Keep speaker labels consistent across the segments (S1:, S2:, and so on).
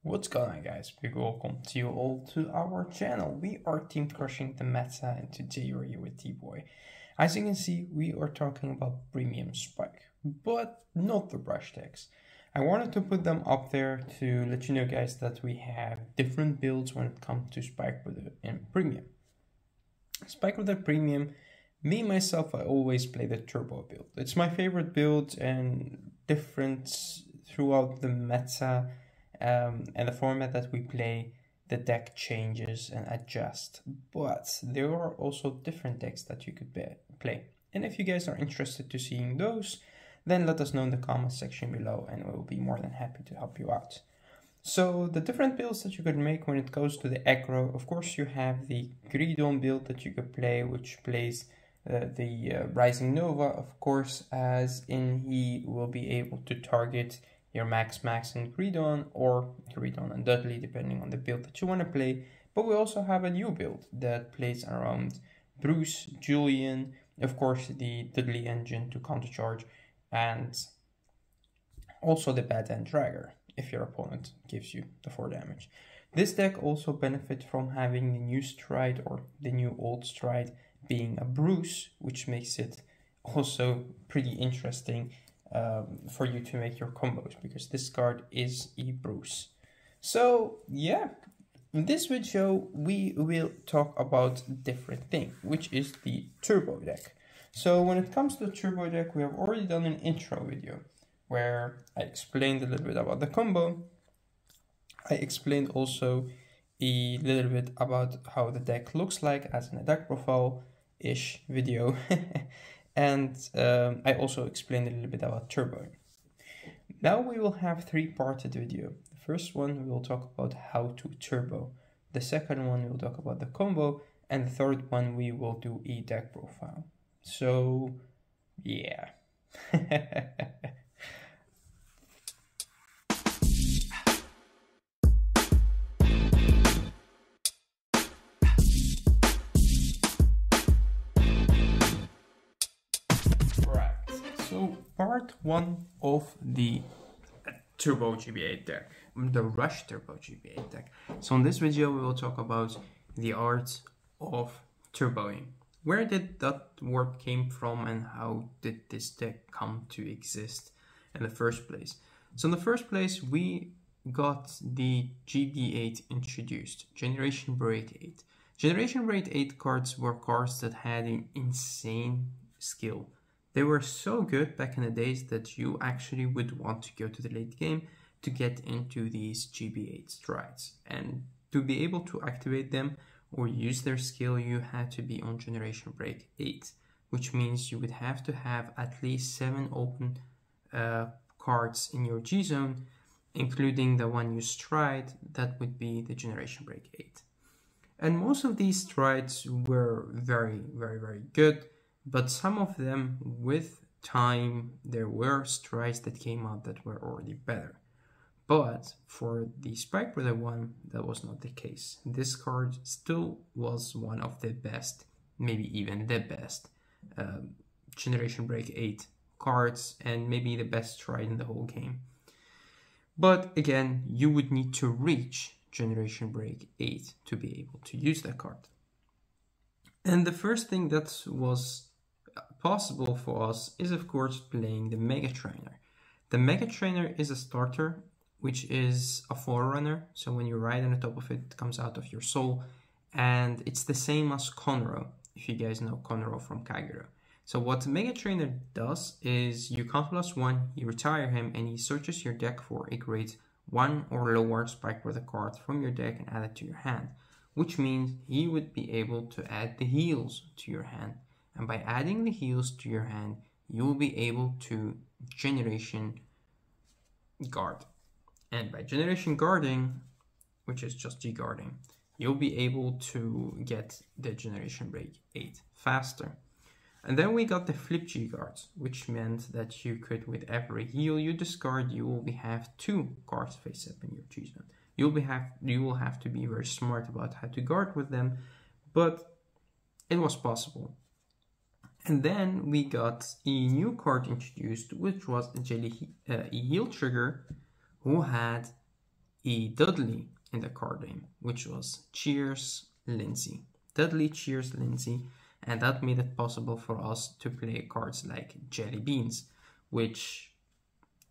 S1: What's going on, guys? Big welcome to you all to our channel. We are team crushing the meta and today we're here with T-Boy. As you can see, we are talking about premium spike, but not the brush decks. I wanted to put them up there to let you know, guys, that we have different builds when it comes to spike with and premium. Spike with the premium, me myself, I always play the turbo build. It's my favorite build and different throughout the meta. And the format that we play, the deck changes and adjusts, but there are also different decks that you could play. And if you guys are interested to seeing those, then let us know in the comment section below and we'll be more than happy to help you out. So the different builds that you could make when it goes to the aggro, of course you have the Gridon build that you could play, which plays the Rising Nova, of course, as in he will be able to target your Max and Gridon, or Gridon and Dudley, depending on the build that you want to play. But we also have a new build that plays around Bruce, Julian, of course the Dudley engine to countercharge, and also the Bad End Dragger, if your opponent gives you the 4 damage. This deck also benefits from having the new stride or the new old stride being a Bruce, which makes it also pretty interesting for you to make your combos, because this card is a Bruce. So yeah, in this video we will talk about different thing, which is the turbo deck. So when it comes to the turbo deck, we have already done an intro video where I explained a little bit about the combo. I explained also a little bit about how the deck looks like as in a deck profile-ish video. And I also explained a little bit about turbo. Now we will have 3-parted video. The first one we will talk about how to turbo. The second one we will talk about the combo, and the third one we will do a deck profile. So yeah. So part 1 of the Turbo GB8 deck, the Rush Turbo GB8 deck. So in this video we will talk about the art of turboing. Where did that word came from and how did this deck come to exist in the first place? So in the first place we got the GB8 introduced, Generation Break 8. Generation Break 8 cards were cards that had an insane skill. They were so good back in the days that you actually would want to go to the late game to get into these GB8 strides. And to be able to activate them or use their skill, you had to be on Generation Break 8, which means you would have to have at least 7 open cards in your G-Zone, including the one you stride, that would be the Generation Break 8. And most of these strides were very, very, very good. But some of them, with time, there were strides that came out that were already better. But for the Spike Brother one, that was not the case. This card still was one of the best, maybe even the best, Generation Break 8 cards, and maybe the best stride in the whole game. But again, you would need to reach Generation Break 8 to be able to use that card. And the first thing that was possible for us is of course playing the Mega Trainer. The Mega Trainer is a starter, which is a forerunner, so when you ride on the top of it, it comes out of your soul, and it's the same as Conroe, if you guys know Conroe from Kagero. So what the Mega Trainer does is you count +1, you retire him, and he searches your deck for a grade 1 or lower Spike Brother card from your deck and add it to your hand, which means he would be able to add the heals to your hand. And by adding the heals to your hand, you will be able to Generation Guard. And by Generation Guarding, which is just G-Guarding, you'll be able to get the Generation Break 8 faster. And then we got the Flip G-Guards, which meant that you could, with every heal you discard, you will have 2 cards face up in your G-Zone. You will have to be very smart about how to guard with them, but it was possible. And then we got a new card introduced, which was a Heal Trigger, who had E Dudley in the card name, which was Cheers Lindsay. Dudley, Cheers Lindsay, and that made it possible for us to play cards like Jelly Beans, which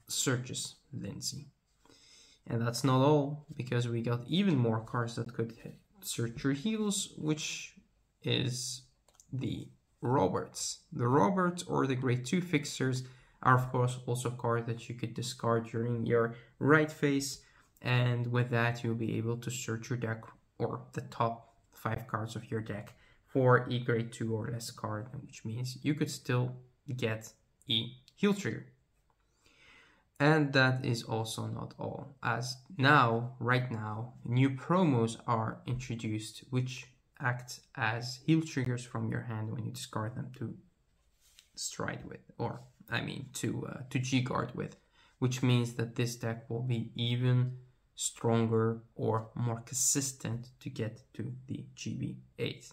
S1: searches Lindsay. And that's not all, because we got even more cards that could search your heels, which is the Roberts. The Roberts, or the grade 2 fixers, are of course also cards that you could discard during your right phase, and with that you'll be able to search your deck, or the top 5 cards of your deck, for a grade 2 or less card, which means you could still get a heal trigger. And that is also not all, as now, right now, new promos are introduced which act as heal triggers from your hand when you discard them to stride with, or I mean to G-guard with, which means that this deck will be even stronger or more consistent to get to the GB8.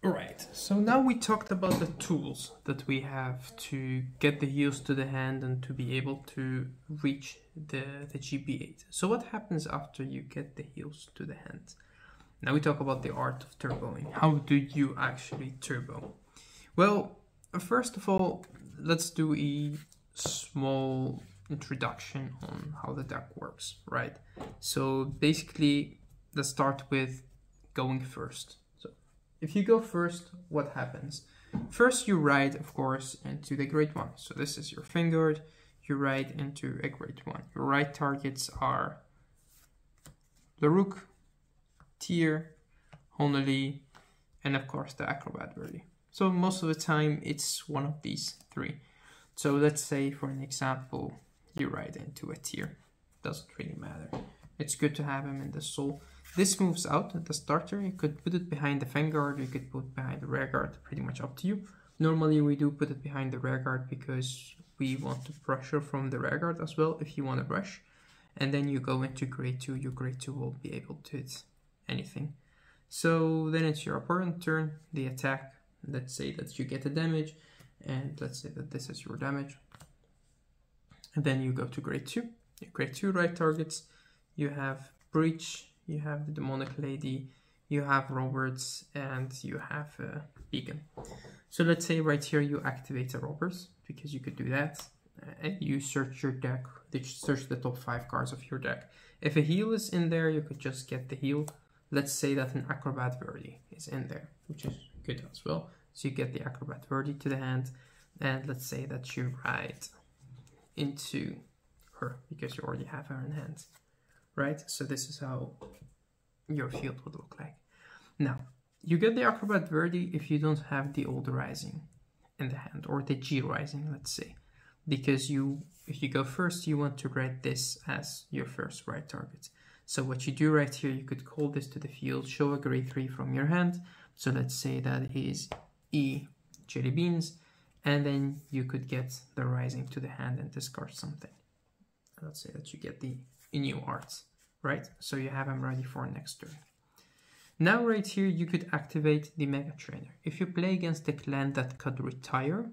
S1: Alright, so now we talked about the tools that we have to get the heals to the hand and to be able to reach the GB8. So what happens after you get the heals to the hand? Now we talk about the art of turboing. How do you actually turbo? Well, first of all, let's do a small introduction on how the deck works, right? So basically, let's start with going first. If you go first, what happens? First, you ride, of course, into the grade 1. So this is your Vanguard. You ride into a grade 1. Your right targets are the Rook, Tier, Honolulu, and of course the Acrobat Verdi. So most of the time, it's one of these 3. So let's say, for an example, you ride into a Tier. Doesn't really matter. It's good to have him in the soul. This moves out at the starter. You could put it behind the Vanguard, you could put it behind the rear guard, pretty much up to you. Normally we do put it behind the rear guard because we want to pressure from the rear guard as well if you want to rush. And then you go into grade 2, your grade 2 will be able to hit anything. So then it's your opponent turn, the attack. Let's say that you get a damage, and let's say that this is your damage. And then you go to grade 2. Your grade 2 right targets, you have Breach, you have the Demonic Lady, you have Roberts, and you have Beacon. So let's say right here you activate a Roberts, because you could do that, and you search your deck, search the top 5 cards of your deck. If a heal is in there, you could just get the heal. Let's say that an Acrobat Verdi is in there, which is good as well. So you get the Acrobat Verdi to the hand, and let's say that you ride into her, because you already have her in hand. Right, so this is how your field would look like. Now, you get the Acrobat Verdi if you don't have the Old Rising in the hand, or the G Rising, let's say. Because if you go first, you want to write this as your first right target. So what you do right here, you could call this to the field, show a grade 3 from your hand. So let's say that is E Jelly Beans, and then you could get the Rising to the hand and discard something. Let's say that you get the new arts, right? So you have them ready for next turn. Now right here you could activate the Mega Trainer. If you play against a clan that could retire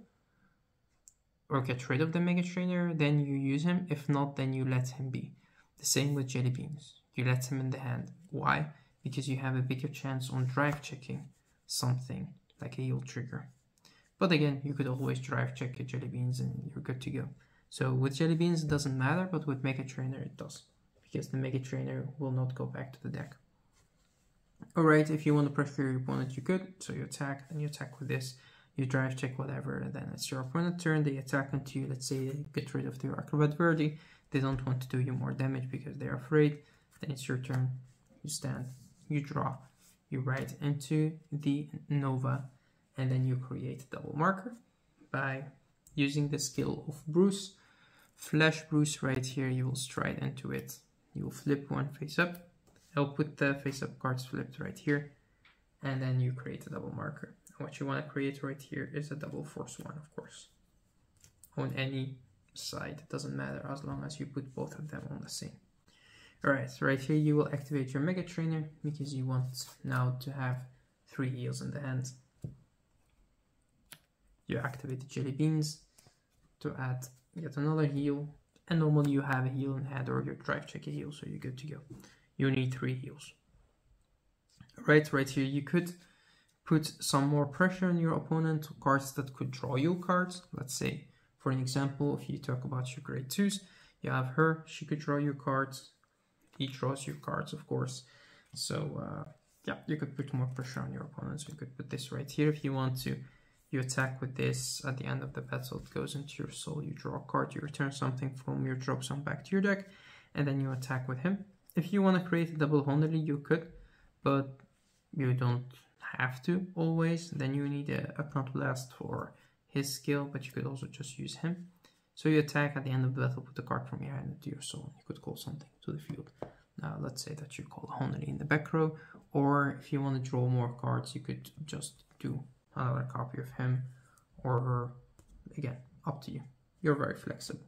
S1: or get rid of the Mega Trainer, then you use him. If not, then you let him be. The same with Jelly Beans. You let him in the hand. Why? Because you have a bigger chance on drive checking something like a heal trigger. But again, you could always drive check a Jelly Beans and you're good to go. So with Jelly Beans it doesn't matter, but with Mega Trainer it does, because the Mega Trainer will not go back to the deck. Alright, if you want to pressure your opponent, you could. So you attack, then you attack with this, you drive check whatever, and then it's your opponent's turn, they attack onto you. Let's say they get rid of their Acrobat Verdi, they don't want to do you more damage because they're afraid. Then it's your turn, you stand, you draw, you ride into the Nova, and then you create a double marker by using the skill of Bruce. Flash Bruce right here, you will stride into it. You will flip one face up. I'll put the face up cards flipped right here. And then you create a double marker. What you want to create right here is a double force 1, of course. On any side, it doesn't matter as long as you put both of them on the same. Alright, so right here you will activate your Mega Trainer because you want now to have 3 heals in the hand. You activate the Jelly Beans to add yet another heal, And normally you have a heal in hand or your drive check a heal, so you're good to go. You need 3 heals. Right here you could put some more pressure on your opponent, cards that could draw you cards. Let's say, for an example, if you talk about your grade 2s, you have her, she could draw you cards. He draws you cards, of course. So yeah, you could put more pressure on your opponent. So you could put this right here if you want to. You attack with this. At the end of the battle, it goes into your soul. You draw a card, you return something from your drop zone back to your deck, and then you attack with him. If you want to create a double Honey, you could, but you don't have to always. Then you need a Counterblast for his skill, but you could also just use him. So you attack at the end of the battle, put the card from your hand into your soul. You could call something to the field. Now let's say that you call a Honey in the back row, or if you want to draw more cards, you could just do another copy of him or her. Again, up to you. You're very flexible.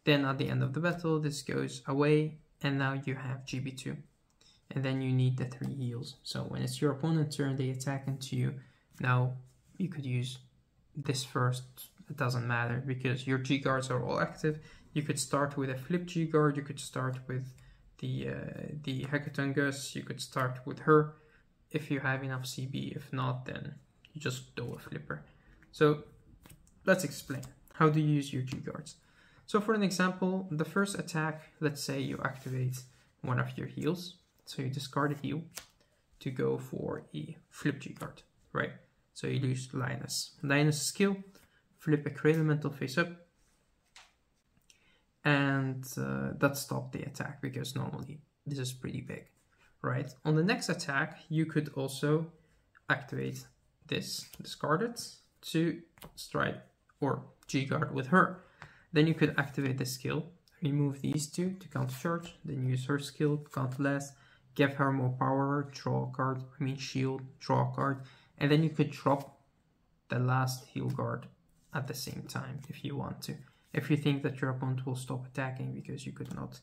S1: Then at the end of the battle, this goes away, and now you have GB2. And then you need the 3 heals. So when it's your opponent's turn, they attack into you. Now you could use this first. It doesn't matter because your G guards are all active. You could start with a flip G guard. You could start with the Hackathon Gus. You could start with her if you have enough CB. If not, then you just do a flipper. So let's explain. How do you use your G guards? So for an example, the first attack, let's say you activate one of your heals. So you discard a heal to go for a flip G guard, right? So you use Linus. Linus' skill, flip a Cradle Mental face up, and that stopped the attack because normally this is pretty big, right? On the next attack, you could also activate this, discard it to stride or G guard with her. Then you could activate the skill, remove these 2 to counter charge, then use her skill, Counterblast, give her more power, draw a card, shield, draw a card, and then you could drop the last heal guard at the same time if you want to. If you think that your opponent will stop attacking because you could not,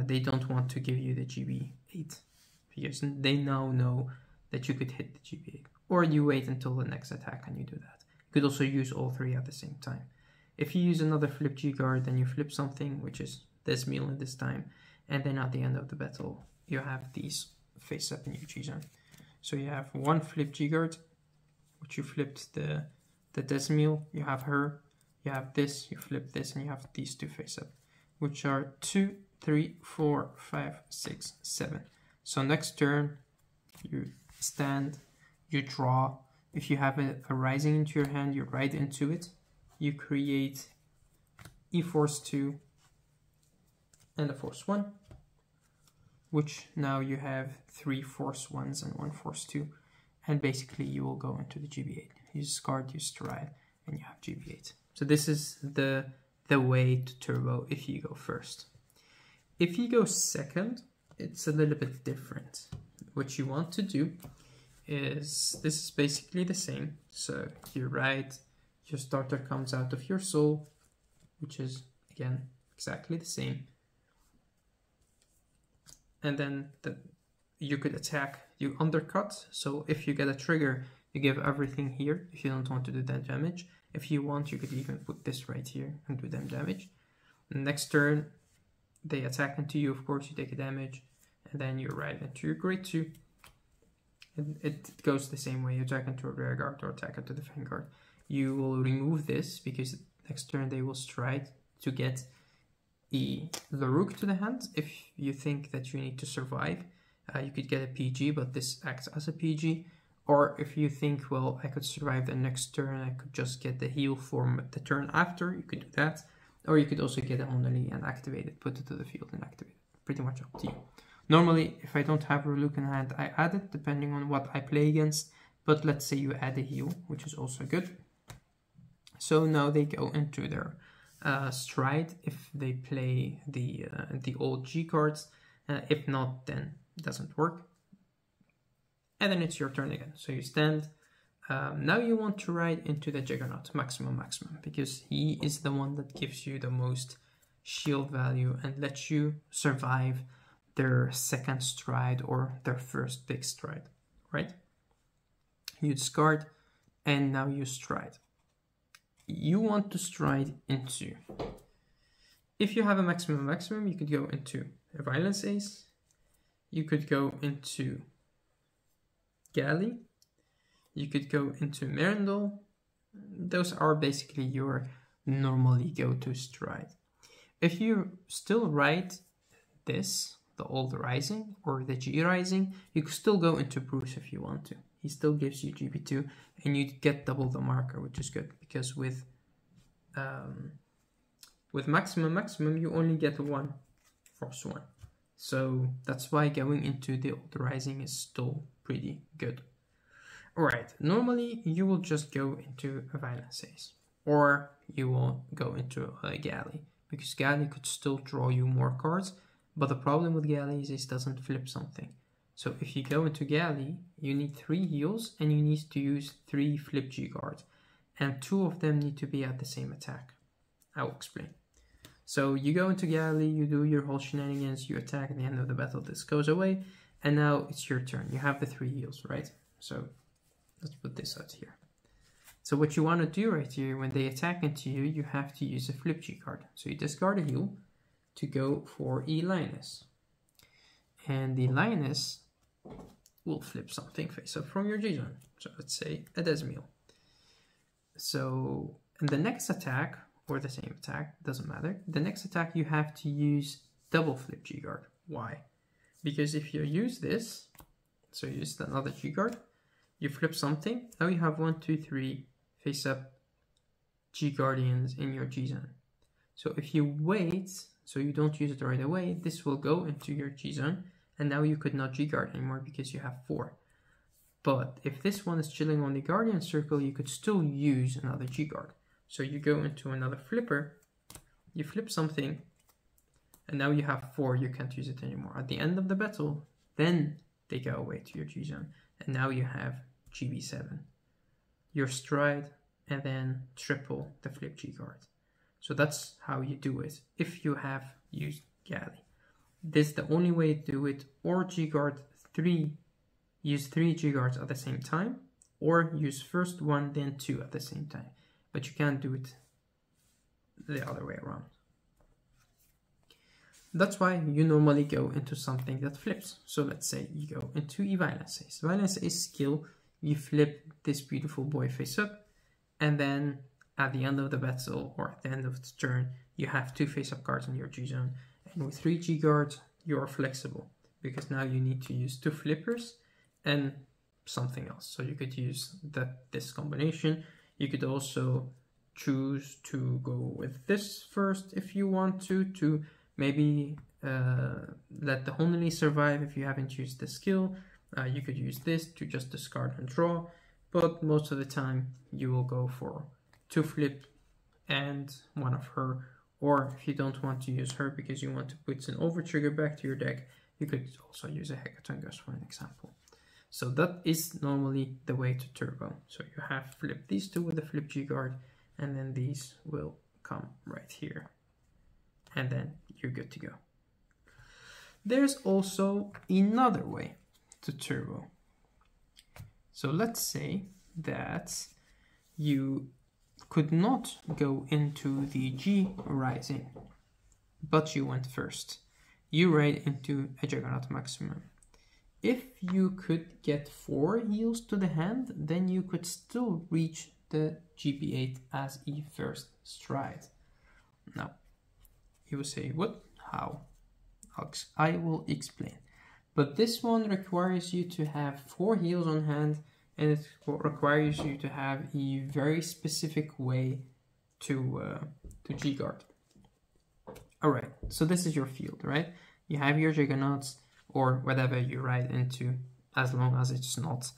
S1: they don't want to give you the GB8 because they now know that you could hit the GB8. Or you wait until the next attack and you do that. You could also use all 3 at the same time. If you use another flip G guard, then you flip something, which is this meal in this time, and then at the end of the battle, you have these face up in your G zone. So you have one flip G guard, which you flipped the Desmiel, you have her, you have this, you flip this, and you have these 2 face up, which are 2, 3, 4, 5, 6, 7. So next turn, you stand, you draw. If you have a Rising into your hand, you ride into it. You create E-Force 2 and a Force 1, which now you have 3 Force 1s and 1 Force 2, and basically you will go into the GB8. You discard, you stride, and you have GB8. So this is the way to turbo if you go first. If you go second, it's a little bit different. What you want to do is, this is basically the same. So you ride, your starter comes out of your soul, which is again exactly the same. And then you could attack, you undercut. So if you get a trigger, you give everything here if you don't want to do that damage. If you want, you could even put this right here and do them damage. Next turn, they attack into you, of course, you take a damage, and then you ride into your grade 2. And it goes the same way, you attack into a rear guard or attack into the Vanguard. You will remove this because next turn they will stride to get the Rook to the hand. If you think that you need to survive, you could get a PG, but this acts as a PG. Or if you think, well, I could survive the next turn, I could just get the heal for the turn after, you could do that. Or you could also get a Honey and activate it, put it to the field and activate it. Pretty much up to you. Normally, if I don't have a Rook in hand, I add it depending on what I play against. But let's say you add a heal, which is also good. So now they go into their stride if they play the old G cards. If not, then it doesn't work. And then it's your turn again. So you stand. Now you want to ride into the Juggernaut, maximum, because he is the one that gives you the most shield value and lets you survive their second stride or their first big stride, right? You discard, and now you stride. You want to stride into If you have a maximum, you could go into a violence ace. You could go into galley. You could go into Merendal. Those are basically your normally go-to stride. If you still ride this, the old rising or the G rising, you could still go into Bruce if you want to. He still gives you GB2 and you get double the marker, which is good because with maximum you only get one force one. So that's why going into the old rising is still pretty good. Alright, normally you will just go into a violence ace, or you will go into a galley, because galley could still draw you more cards, but the problem with galley is it doesn't flip something. So if you go into galley, you need 3 heals and you need to use 3 flip G cards, and 2 of them need to be at the same attack. I'll explain. So you go into galley, you do your whole shenanigans, you attack at the end of the battle, this goes away, and now it's your turn. You have the 3 heals, right? So let's put this out here. So what you want to do right here, when they attack into you, you have to use a flip G card. So you discard a heal to go for E Lioness. And the Lioness will flip something face up from your G zone. So let's say a Desmiel. So in the next attack, or the same attack, doesn't matter. The next attack you have to use double flip G card. Why? Because if you use this, so you use another G card, you flip something, now you have 1, 2, 3 face up G Guardians in your G zone. So if you wait, so you don't use it right away, this will go into your G zone, and now you could not G guard anymore because you have 4. But if this one is chilling on the Guardian circle, you could still use another G guard. So you go into another flipper, you flip something, and now you have 4, you can't use it anymore. At the end of the battle, then they go away to your G zone, and now you have GB7. Your stride, and then triple the flip G card. So that's how you do it if you have used galley. This is the only way to do it, or G guard 3, use 3 G guards at the same time, or use first 1 then 2 at the same time. But you can't do it the other way around. That's why you normally go into something that flips. So let's say you go into a Violence Ace. Violence Ace skill, you flip this beautiful boy face up, and then at the end of the battle or at the end of the turn, you have 2 face up cards in your G zone. And with 3 G guards, you are flexible because now you need to use 2 flippers and something else. So you could use this combination. You could also choose to go with this first if you want to maybe let the Honey survive if you haven't used the skill. You could use this to just discard and draw, but most of the time you will go for 2 flip and 1 of her, or if you don't want to use her because you want to put an over trigger back to your deck, you could also use a Hecatongus for an example. So that is normally the way to turbo. So you have flip these 2 with the flip G guard, and then these will come right here, and then you're good to go. There's also another way to turbo. So let's say that you could not go into the G rising, but you went first. You ride into a Juggernaut maximum. If you could get 4 heals to the hand, then you could still reach the GB8 as a first stride. Now, you will say, what? How? I will explain. But this one requires you to have 4 heals on hand, and it requires you to have a very specific way to G guard. Alright, so this is your field, right? You have your Juggernauts, or whatever you ride into, as long as it's not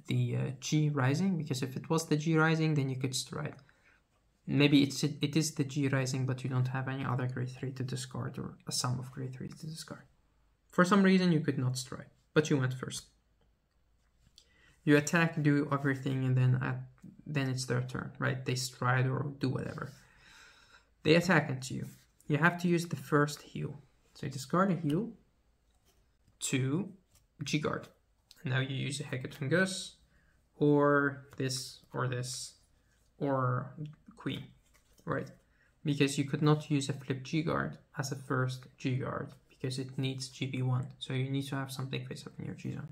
S1: the G rising, because if it was the G rising, then you could stride. Maybe it is the G rising, but you don't have any other grade 3 to discard, or a sum of grade 3 to discard. For some reason you could not stride, but you went first. You attack, do everything, and then it's their turn, right? They stride or do whatever. They attack into you. You have to use the first heal. So you discard a heal to G guard. And now you use a Hecatongus, or this, or Queen, right? because you could not use a flip G guard as a first G guard because it needs GB1. So you need to have something face up in your G zone.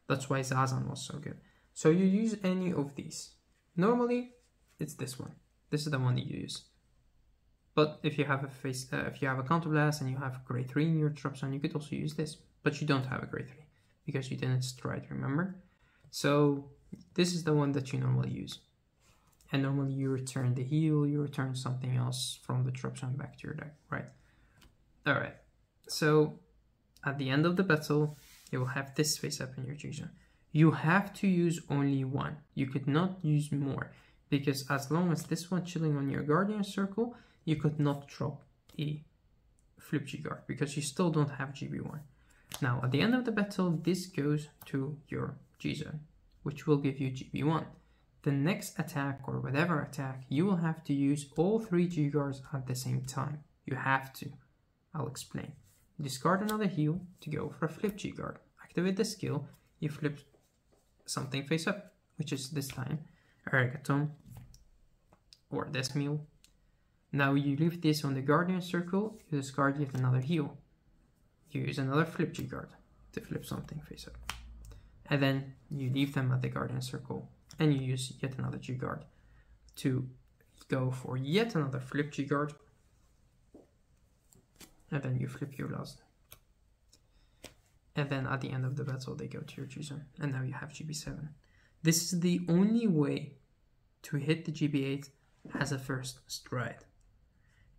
S1: That's why Zazan was so good. So you use any of these. Normally, it's this one. This is the one you use. But if you have a counterblast and you have grade 3 in your drop zone, you could also use this. But you don't have a grade 3 because you didn't stride, remember? So this is the one that you normally use. And normally you return the heal, you return something else from the drop zone back to your deck, right? Alright, so at the end of the battle, you will have this face up in your G zone. You have to use only one. You could not use more, because as long as this one chilling on your Guardian Circle, you could not drop a flip G guard because you still don't have GB1. Now at the end of the battle, this goes to your G zone, which will give you GB1. The next attack or whatever attack, you will have to use all 3 G guards at the same time. You have to. I'll explain. Discard another heal to go for a flip G guard. Activate the skill, you flip something face up, which is this time Arigaton or this meal. Now you leave this on the Guardian Circle, you discard yet another heal. You use another flip G guard to flip something face up. And then you leave them at the Guardian Circle and you use yet another G guard to go for yet another flip G guard. And then you flip your last. And then at the end of the battle, they go to your G zone. And now you have GB7. This is the only way to hit the GB8 as a first stride.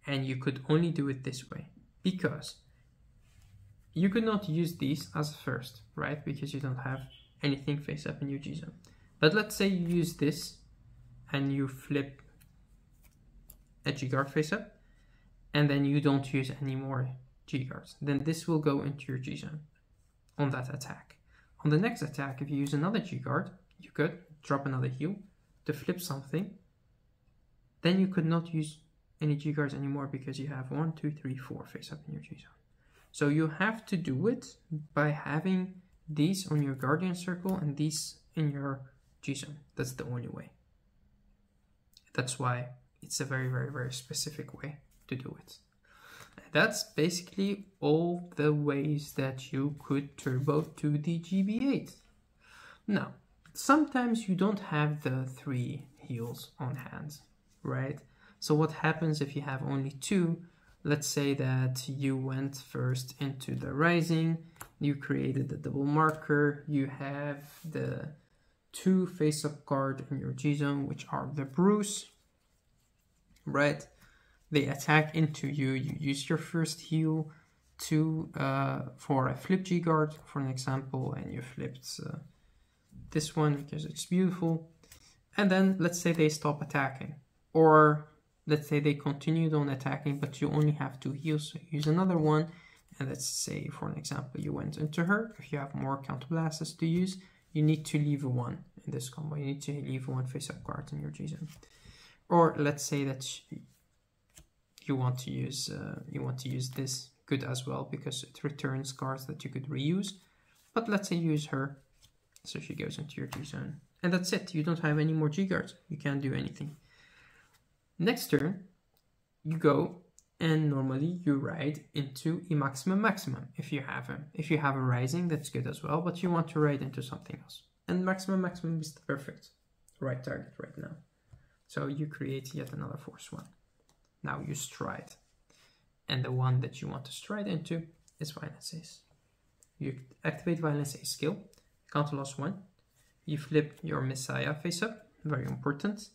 S1: And you could only do it this way because you could not use these as a first, right? Because you don't have anything face up in your G zone. But let's say you use this and you flip a G guard face up and then you don't use any more G guards. Then this will go into your G zone on that attack. On the next attack, if you use another G guard, you could drop another heal to flip something. Then you could not use any G guards anymore because you have 1, 2, 3, 4 face up in your G zone. So you have to do it by having these on your Guardian Circle and these in your G zone. That's the only way. That's why it's a very, very, very specific way to do it. That's basically all the ways that you could turbo to the GB8. Now, sometimes you don't have the 3 heals on hand, right? So what happens if you have only 2? Let's say that you went first into the Rising, you created the double marker, you have the 2 face-up card in your G-Zone, which are the Bruce, right? They attack into you, you use your first heal to for a flip G guard, for an example, and you flipped this one because it's beautiful. And then let's say they stop attacking, or let's say they continued on attacking, but you only have 2 heals, so use another one. And let's say, for an example, you went into her. If you have more counterblasts to use, you need to leave a 1 in this combo. You need to leave 1 face-up card in your G-Zone. Or let's say that you want to use this good as well because it returns cards that you could reuse. But let's say you use her, so she goes into your G-Zone. And that's it. You don't have any more G-Guards. You can't do anything. Next turn, you go and normally you ride into a maximum if you have him. If you have a Rising, that's good as well, but you want to ride into something else. And maximum is the perfect right target right now. So you create yet another Force 1. Now you stride. And the one that you want to stride into is Violence Ace. You activate Violence Ace skill, counter loss 1. You flip your Messiah face up, very important.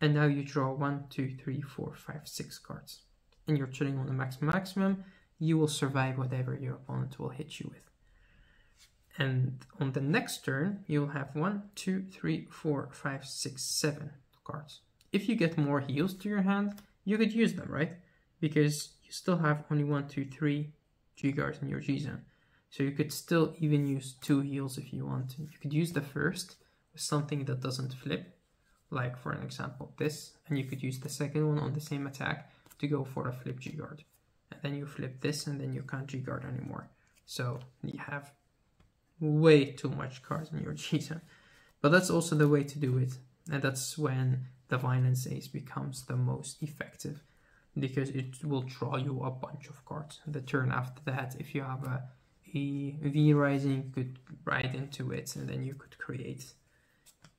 S1: And now you draw 1, 2, 3, 4, 5, 6 cards. And you're chilling on the maximum. You will survive whatever your opponent will hit you with. And on the next turn, you'll have 1, 2, 3, 4, 5, 6, 7 cards. If you get more heals to your hand, you could use them, right? Because you still have only 1, 2, 3 G guards in your G zone. So you could still even use 2 heals if you want to. You could use the first with something that doesn't flip. Like for an example, this, and you could use the second one on the same attack to go for a flip G guard. And then you flip this and then you can't G guard anymore. So you have way too much cards in your G zone. But that's also the way to do it. And that's when the Violence Ace becomes the most effective, because it will draw you a bunch of cards. The turn after that, if you have a V Rising, you could ride into it, and then you could create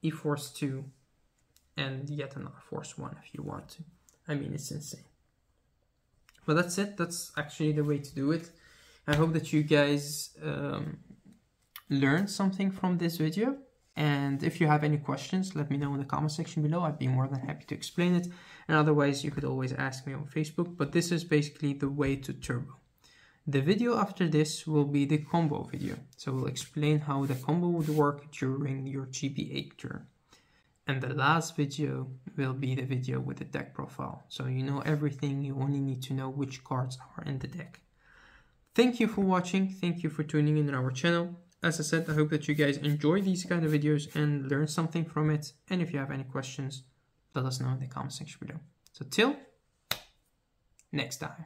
S1: E Force 2 and yet another Force 1 if you want to. I mean, it's insane. But that's it. That's actually the way to do it. I hope that you guys learned something from this video. And if you have any questions, let me know in the comment section below. I'd be more than happy to explain it. And otherwise, you could always ask me on Facebook. But this is basically the way to turbo. The video after this will be the combo video. So we'll explain how the combo would work during your GB8 turn. And the last video will be the video with the deck profile. So you know everything, you only need to know which cards are in the deck. Thank you for watching, thank you for tuning in on our channel. As I said, I hope that you guys enjoy these kind of videos and learn something from it. And if you have any questions, let us know in the comment section below. So till next time.